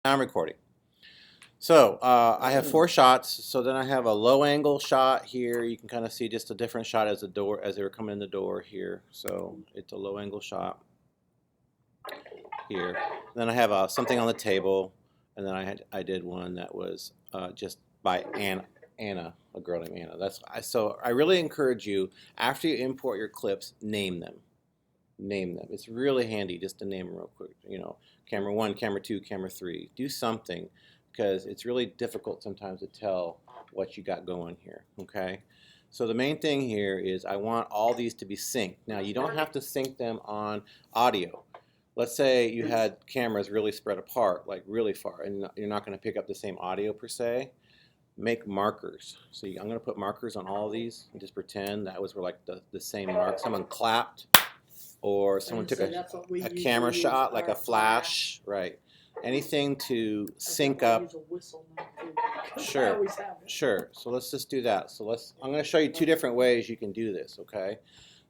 I'm recording. So I have 4 shots. So then I have a low angle shot here. You can kind of see just a different shot as they were coming in the door here. So it's a low angle shot here. Then I have something on the table, and then I did one that was just by Anna, a girl named Anna. So I really encourage you, after you import your clips, name them. Name them. It's really handy just to name them real quick. You know, camera 1, camera 2, camera 3. Do something, because it's really difficult sometimes to tell what you got going here. Okay, so the main thing here is I want all these to be synced. Now you don't have to sync them on audio. Let's say you had cameras really spread apart, like really far, and you're not going to pick up the same audio per se. Make markers. So I'm going to put markers on all of these and just pretend that was like the same mark. Someone clapped, or someone took a camera shot, like a flash, right? Anything to sync up. Sure, sure. So let's just do that. So I'm going to show you 2 different ways you can do this, okay?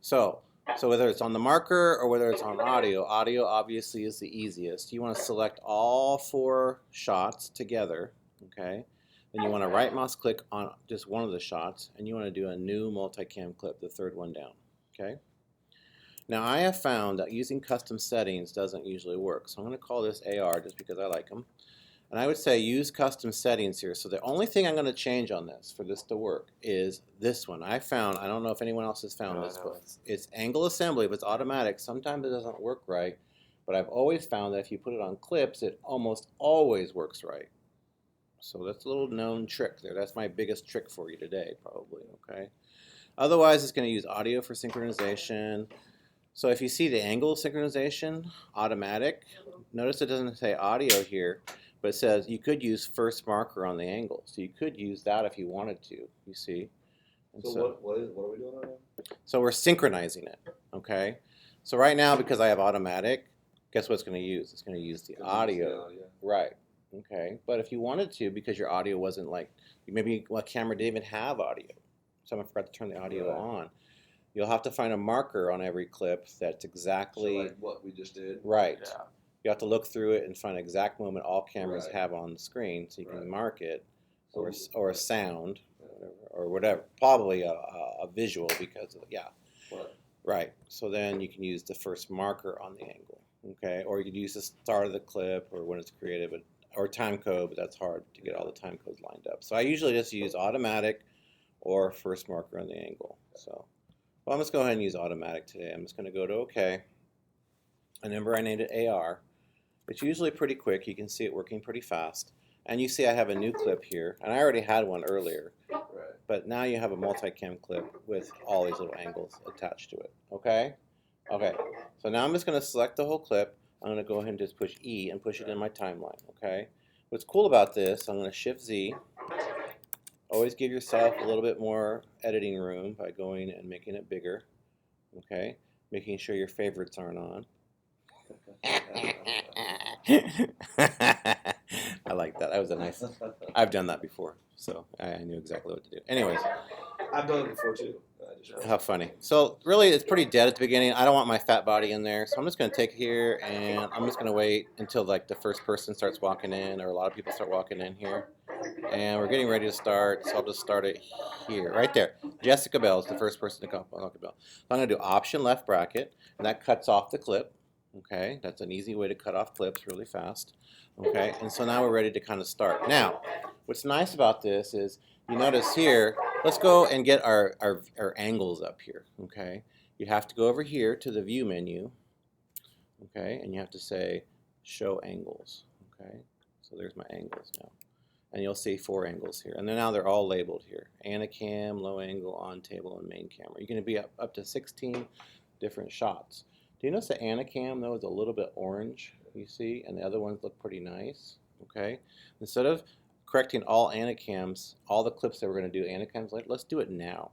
So whether it's on the marker or whether it's on audio obviously is the easiest. You want to select all 4 shots together, okay? Then you want to right mouse click on just one of the shots, and you want to do a new multicam clip, the 3rd one down, okay? Now I have found that using custom settings doesn't usually work, so I'm going to call this AR just because I like them. And I would say use custom settings here. So the only thing I'm going to change on this for this to work is this one. I don't know if anyone else has found this, but it's angle assembly. If it's automatic, sometimes it doesn't work right. But I've always found that if you put it on clips, it almost always works right. So that's a little known trick there. That's my biggest trick for you today, probably. Okay. Otherwise, it's going to use audio for synchronization. So if you see the angle synchronization, automatic, notice it doesn't say audio here, but it says you could use first marker on the angle. So you could use that if you wanted to, you see. And so what are we doing right now? So we're synchronizing it, okay? So right now, because I have automatic, guess what it's going to use? It's going to use the audio. Right, okay. But if you wanted to, because your audio wasn't like, maybe a camera didn't even have audio, someone forgot to turn the audio on, you'll have to find a marker on every clip that's exactly like what we just did. Right. Yeah. You have to look through it and find an exact moment all cameras have on the screen, so you can mark it, or a sound, or whatever. Probably a visual, because right. So then you can use the first marker on the angle, okay? Or you could use the start of the clip, or when it's created, or time code, but that's hard to get all the time codes lined up. So I usually just use automatic or first marker on the angle. So. Well, I'm just going to go ahead and use automatic today. I'm just going to go to OK. And remember, I named it AR. It's usually pretty quick. You can see it working pretty fast. And you see I have a new clip here. And I already had one earlier. Right. But now you have a multicam clip with all these little angles attached to it. Okay? Okay. So now I'm just going to select the whole clip. I'm going to go ahead and just push E and push it in my timeline. Okay? What's cool about this, I'm going to Shift Z. Always give yourself a little bit more editing room by going and making it bigger, okay? Making sure your favorites aren't on. I like that. That was a nice. I've done that before, so I knew exactly what to do. Anyways. I've done it before too. How funny. So really, it's pretty dead at the beginning. I don't want my fat body in there, so I'm just going to take it here, and I'm just going to wait until like the first person starts walking in, or a lot of people start walking in here. And we're getting ready to start, so I'll just start it here, right there. Jessica Bell is the first person to come up. So I'm going to do Option left bracket, and that cuts off the clip. Okay, that's an easy way to cut off clips really fast. Okay, and so now we're ready to kind of start. Now, what's nice about this is you notice here, let's go and get our angles up here. Okay, you have to go over here to the View menu. Okay, and you have to say Show Angles. Okay, so there's my angles now. And you'll see 4 angles here. And then now they're all labeled here. Anacam, low angle, on table, and main camera. You're going to be up to 16 different shots. Do you notice the Anacam, though, is a little bit orange, you see? And the other ones look pretty nice, okay? Instead of correcting all Anacams, all the clips that we're going to do Anacams, let's do it now,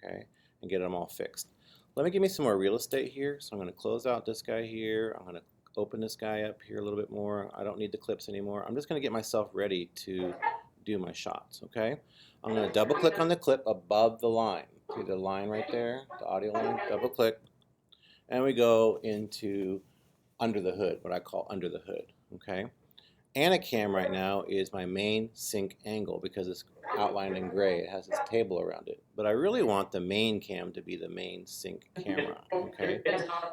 okay? And get them all fixed. Let me give me some more real estate here. So I'm going to close out this guy here. I'm going to open this guy up here a little bit more. I don't need the clips anymore. I'm just going to get myself ready to do my shots, okay? I'm going to double click on the clip above the line. See the line right there, the audio line? Double click. And we go into under the hood, what I call under the hood, okay? Anacam right now is my main sync angle because it's outlined in gray. It has this table around it. But I really want the main cam to be the main sync camera, okay?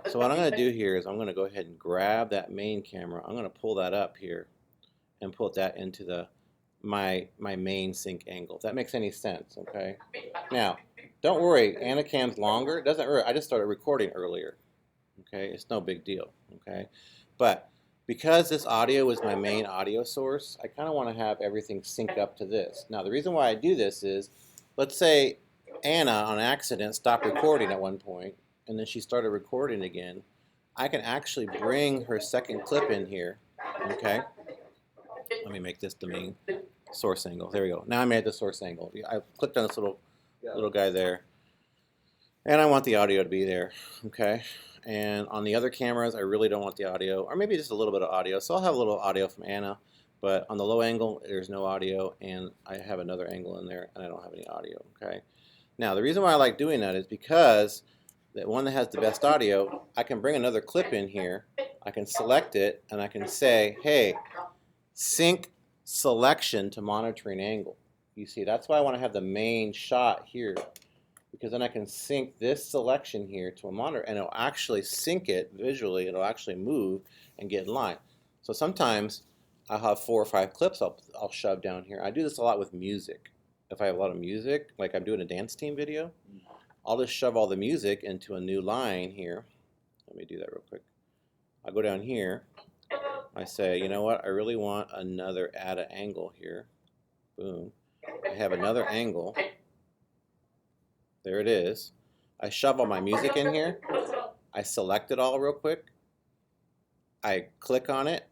So what I'm going to do here is I'm going to go ahead and grab that main camera. I'm going to pull that up here and put that into my main sync angle, if that makes any sense, okay? Now, don't worry, Anacam's longer. It doesn't hurt. I just started recording earlier, okay? It's no big deal, okay? But because this audio is my main audio source, I kind of want to have everything sync up to this. Now, the reason why I do this is, let's say Anna, on accident, stopped recording at one point, and then she started recording again. I can actually bring her second clip in here, okay? Let me make this the main source angle. There we go. Now I made the source angle. I clicked on this little guy there, and I want the audio to be there, okay? And on the other cameras, I really don't want the audio, or maybe just a little bit of audio. So I'll have a little audio from Anna, but on the low angle, there's no audio, and I have another angle in there, and I don't have any audio, okay? Now, the reason why I like doing that is because the one that has the best audio, I can bring another clip in here, I can select it, and I can say, hey, sync selection to monitoring angle. You see, that's why I want to have the main shot here, because then I can sync this selection here to a monitor, and it'll actually sync it visually. It'll actually move and get in line. So sometimes I'll have 4 or 5 clips I'll shove down here. I do this a lot with music. If I have a lot of music, like I'm doing a dance team video, I'll just shove all the music into a new line here. Let me do that real quick. I'll go down here. I say, you know what? I really want another add an angle here. Boom. I have another angle. There it is. I shove all my music in here. I select it all real quick. I click on it.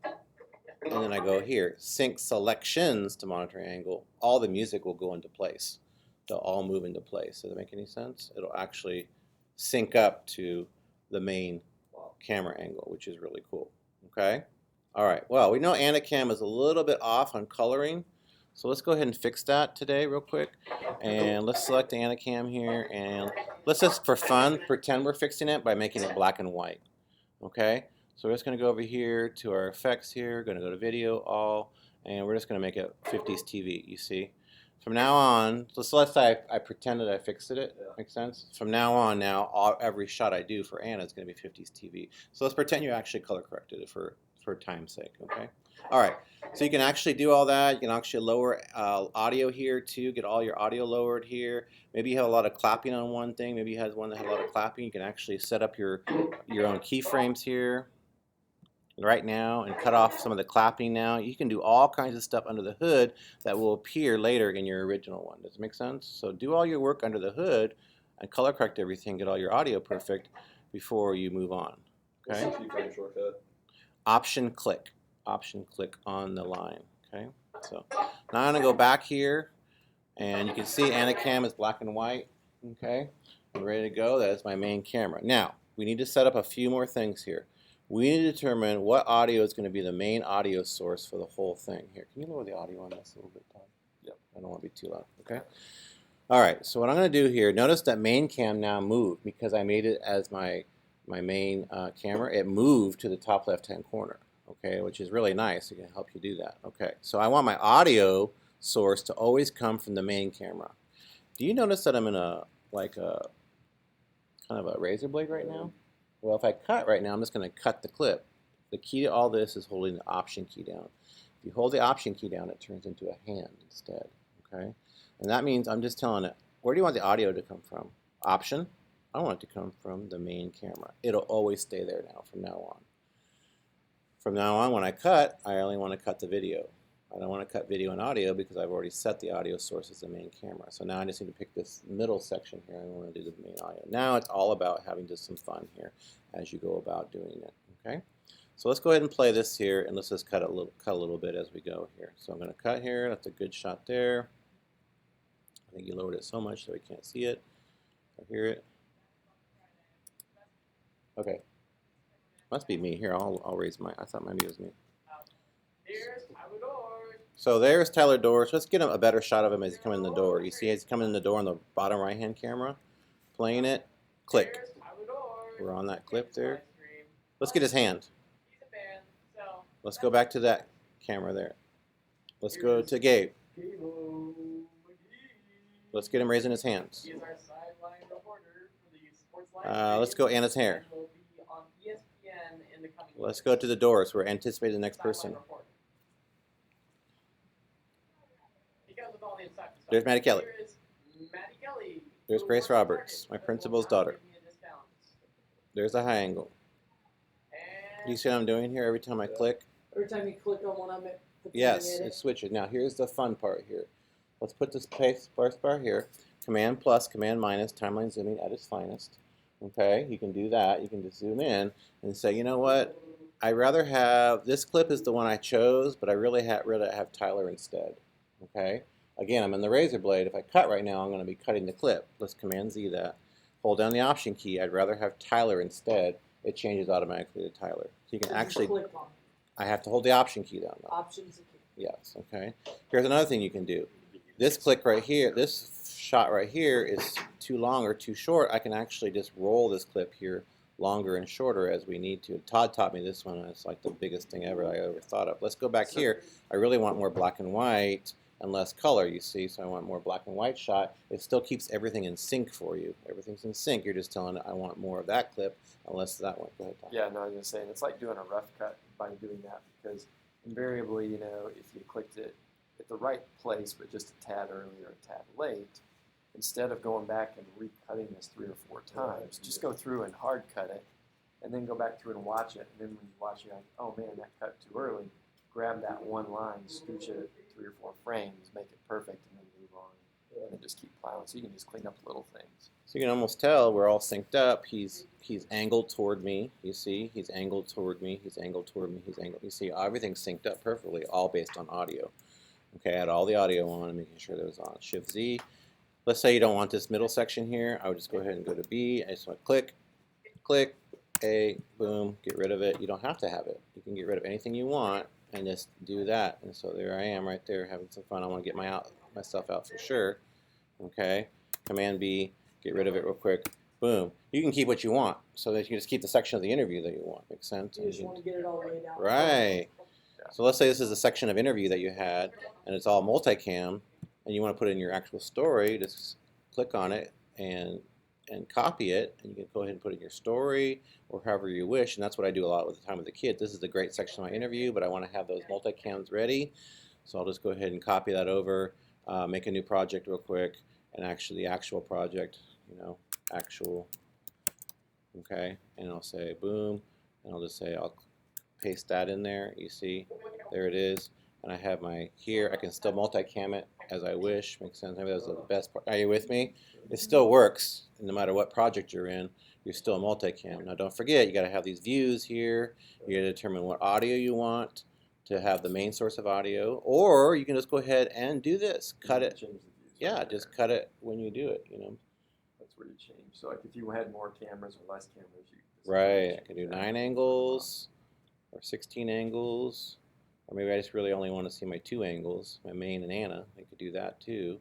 And then I go here, sync selections to monitoring angle. All the music will go into place. They'll all move into place. Does that make any sense? It'll actually sync up to the main camera angle, which is really cool. Okay? All right. Well, we know Anacam is a little bit off on coloring. So let's go ahead and fix that today real quick. And let's select Anacam here. And let's just, for fun, pretend we're fixing it by making it black and white. Okay? So we're just going to go over here to our effects here. Going to go to video, all. And we're just going to make it 50s TV, you see? From now on, let's say I pretended I fixed it. Yeah. Makes sense? From now on, every shot I do for Anna is going to be 50s TV. So let's pretend you actually color corrected it for time's sake, okay? All right, so you can actually do all that. You can actually lower audio here too, get all your audio lowered here. Maybe you have a lot of clapping on one thing. Maybe you have one that has a lot of clapping. You can actually set up your own keyframes here right now and cut off some of the clapping now. You can do all kinds of stuff under the hood that will appear later in your original one. Does it make sense? So do all your work under the hood and color correct everything, get all your audio perfect before you move on. Okay? What's the keyframe shortcut? Option click on the line. Okay, so now I'm gonna go back here, and you can see Anacam is black and white. Okay, I'm ready to go. That is my main camera. Now we need to set up a few more things here. We need to determine what audio is going to be the main audio source for the whole thing. Here, can you lower the audio on this a little bit, Todd? Yep. I don't want to be too loud. Okay. All right. So what I'm going to do here, notice that main cam now moved because I made it as my main camera. It moved to the top left-hand corner. Okay, which is really nice. It can help you do that. Okay. So I want my audio source to always come from the main camera. Do you notice that I'm in a kind of a razor blade right now? Well, if I cut right now, I'm just going to cut the clip. The key to all this is holding the Option key down. If you hold the Option key down, it turns into a hand instead. Okay, and that means I'm just telling it, where do you want the audio to come from? Option. I want it to come from the main camera. It'll always stay there now from now on. From now on, when I cut, I only want to cut the video. I don't want to cut video and audio because I've already set the audio source as the main camera. So now I just need to pick this middle section here. I want to do the main audio. Now it's all about having just some fun here as you go about doing it. Okay. So let's go ahead and play this here, and let's just cut a little bit as we go here. So I'm going to cut here. That's a good shot there. I think you lowered it so much that we can't see it or hear it. Okay. Must be me. Here, I'll raise my. I thought maybe it was me. So there's Tyler Doors. Let's get a better shot of him as he comes in the door. You see, as he comes in the door on the bottom right-hand camera, playing it. Click. We're on that clip there. Let's get his hand. Let's go back to that camera there. Let's go to Gabe. Let's get him raising his hands. He is our sideline reporter for the Sports Line. Let's go Anna's hair. And will be on ESPN in the coming Let's years. go to the doors. We're anticipating the next person. Sideline reporter. He comes with all the exciting stuff. There's Maddie Kelly. Here is Maddie Kelly. There's who Grace works Roberts, hard my but principal's will not daughter. give me a discount. There's a high angle. And You see what I'm doing here every time I click? Every time you click on one of it, Yes, it switches. Now here's the fun part here. Let's put this space bar here. Command plus, command minus, timeline zooming at its finest. Okay, you can do that. You can just zoom in and say, you know what? I'd rather have, this clip is the one I chose, but I really rather have Tyler instead. Okay, again, I'm in the razor blade. If I cut right now, I'm going to be cutting the clip. Let's command Z that. Hold down the option key. I'd rather have Tyler instead. It changes automatically to Tyler. So you can actually, click on I have to hold the option key down though. options. Yes, okay. Here's another thing you can do. This click right here, this shot right here is too long or too short. I can actually just roll this clip here longer and shorter as we need to. Todd taught me this one. It's like the biggest thing ever I ever thought of. Let's go back here. I really want more black and white and less color, you see, so I want more black and white shot. It still keeps everything in sync for you. Everything's in sync. You're just telling it, I want more of that clip and less of that one. Go ahead, Todd. Yeah, no, I was just saying, it's like doing a rough cut by doing that because invariably, you know, if you clicked it at the right place but just a tad early or a tad late, instead of going back and recutting this 3 or 4 times, just go through and hard cut it and then go back through and watch it. And then when you watch it, you're like, oh man, that cut too early. Grab that one line, scooch it 3 or 4 frames, make it perfect, and then move on. And then just keep plowing. So you can just clean up little things. So you can almost tell we're all synced up. He's angled toward me. You see, he's angled toward me. He's angled toward me. He's angled. You see, everything's synced up perfectly, all based on audio. Okay, I had all the audio on and making sure that it was on. Shift Z. Let's say you don't want this middle section here. I would just go ahead and go to B. I just want to click, click, A, boom, get rid of it. You don't have to have it. You can get rid of anything you want and just do that. And so there I am right there having some fun. I want to get myself out for sure. Okay, Command B, get rid of it real quick. Boom. You can keep what you want so that you can just keep the section of the interview that you want. Makes sense? You just want to get it all laid out. Right. So let's say this is a section of interview that you had and it's all multicam and you want to put it in your actual story. Just click on it and copy it, and you can go ahead and put it in your story or however you wish. And that's what I do a lot with the time with the kids. This is a great section of my interview, but I want to have those multicams ready. So I'll just go ahead and copy that over, make a new project real quick, and actually the actual project, you know, actual, okay, and I'll say boom, and I'll just say I'll paste that in there. You see, there it is. And I have my here. I can still multicam it as I wish. Makes sense. Maybe that's the best part. Are you with me? It still works. No matter what project you're in, you're still multicam. Now don't forget, you got to have these views here. You got to determine what audio you want to have the main source of audio, or you can just go ahead and do this. Cut it. Change the views Yeah, right just there. cut it when you do it. You know. That's where you change. So like if you had more cameras or less cameras, you Right. I can do 9 angles or 16 angles. Or maybe I just really only want to see my 2 angles, my main and Anna. I could do that too.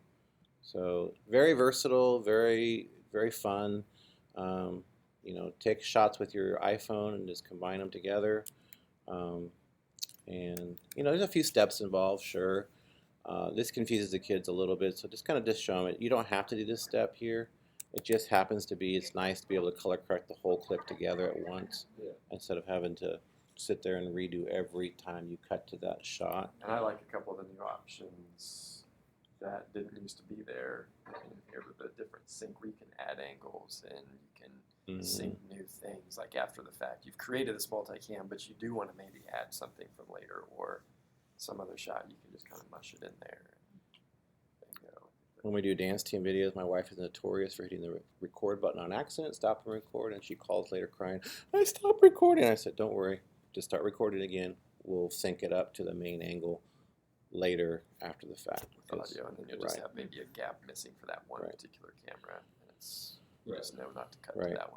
So very versatile, very, very fun. You know, take shots with your iPhone and just combine them together. And, you know, there's a few steps involved, sure. This confuses the kids a little bit, so just kind of just show them it. You don't have to do this step here. It just happens to be, it's nice to be able to color correct the whole clip together at once instead of having to sit there and redo every time you cut to that shot. And I like a couple of the new options that didn't used to be there in here with the different sync where you can add angles and you can sync new things like after the fact. You've created this multicam, but you do want to maybe add something from later or some other shot. You can just kind of mush it in there. Bingo. When we do dance team videos, my wife is notorious for hitting the record button on accident, stop and record, and she calls later crying, I stopped recording. I said, don't worry, just start recording again. We'll sync it up to the main angle later after the fact. Audio, and then you'll just Right. have maybe a gap missing for that one Right. particular camera. And it's, you Right. just know not to cut Right. to that one.